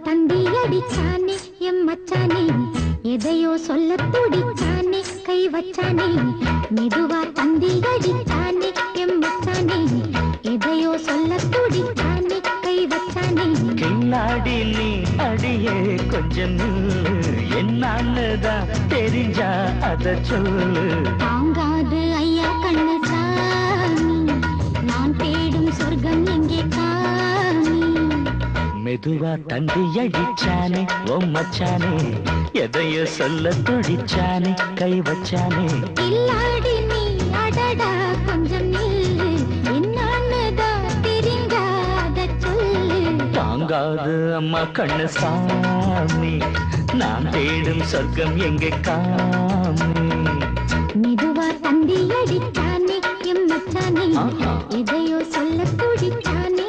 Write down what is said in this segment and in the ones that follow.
தந்தி அடிச்சானே M மச்சானே, எதையோ சொல்ல துடிச்சானே கை வச்சானே. மெதுவா தந்தி அடிச்சானே எம் மச்சானே, எதையோ சொல்ல துடிச்சானே கை வச்சானே. கில்லாடி நீ அடியே கொஞ்சம் என்னன்னுதான் தெரிஞ்சா அத சொல்லு. தாங்காது ஐயா கண்ணு சாமி, நான் தேடும் சொர்க்கம் எங்கே காமி. மெதுவா தந்தி அடிச்சானே ஓ மச்சானே, எதையோ சொல்ல துடிச்சானே கை வச்சானே. இல்லாடி நீ அடடா கொஞ்சம் நில்லு, என்னன்னுதான் தெரிஞ்சாத சொல்லு. தாங்காது அம்மா கண்ணு சாமி, நான் தேடும் சொர்க்கம் எங்கே காமி. மெதுவா தந்தி அடிச்சானே எம் மச்சானே, எதையோ சொல்ல துடிச்சானே.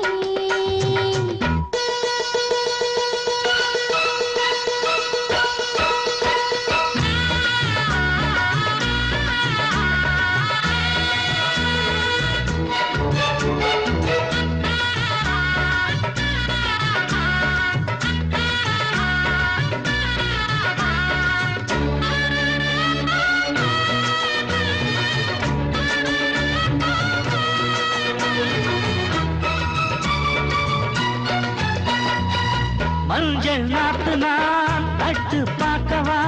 மஞ்சள் நாத்து நான் தட்டு பார்க்கவா,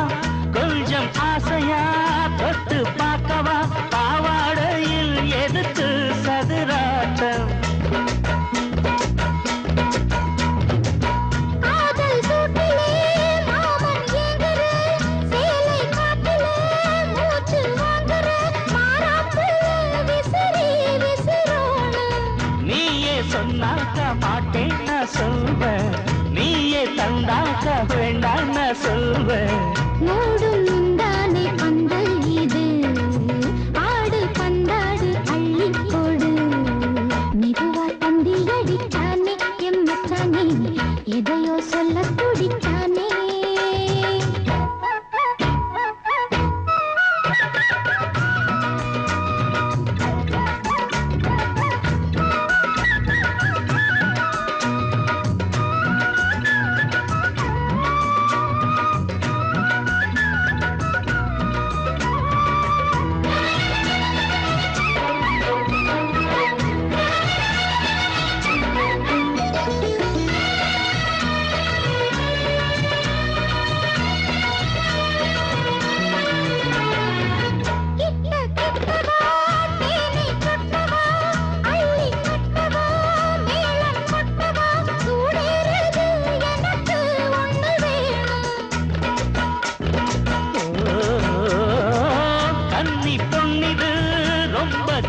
கொஞ்சம் ஆசையா தொட்டு பார்க்கவா. பாவாடையில் எதுக்கு சதுராட்டம், காதல் சூட்டிலே மாமன் ஏங்குற, சேலை காட்டிலே மூச்சு வாங்குற, மாறாப்புல விசிறி விசிறோணும். நீயே சொன்னாக்க மாட்டேன் நான் சொல்வேன், நீயே தந்தாக்க வேண்டாம் நான் சொல்வேன். மூடும் முந்தானை பந்தல் இது, ஆடு பந்தாடு அள்ளி கொடு. மெதுவா தந்தி அடிச்சானே எம் மச்சானே, எதையோ சொல்ல துடிச்சானே.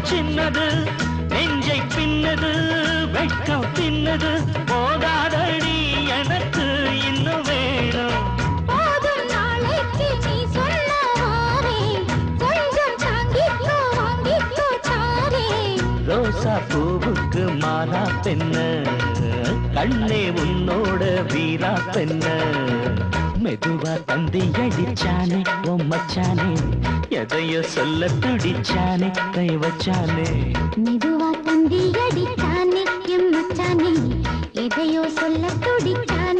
சின்னது நெஞ்சை பின்னது வெட்கம் தின்னது, போதாதடி எனக்கு இன்னும் வேணும். போதும் நாளைக்கு நீ சொன்னாரே, கொஞ்சம் தாங்கிக்கோ வாங்கிக்கோ தாரே. ரோசா பூவுக்கு மாலா பெண்ண, கண்ணே உன்னோட வீரா பெண்ண. மெதுவா தந்தி அடிச்சானே ஓ மச்சானே, எதையோ சொல்ல துடிச்சானே கை வச்சானே. மெதுவா தந்தி அடிச்சானே எம் மச்சானே, எதையோ சொல்ல துடிச்சானே.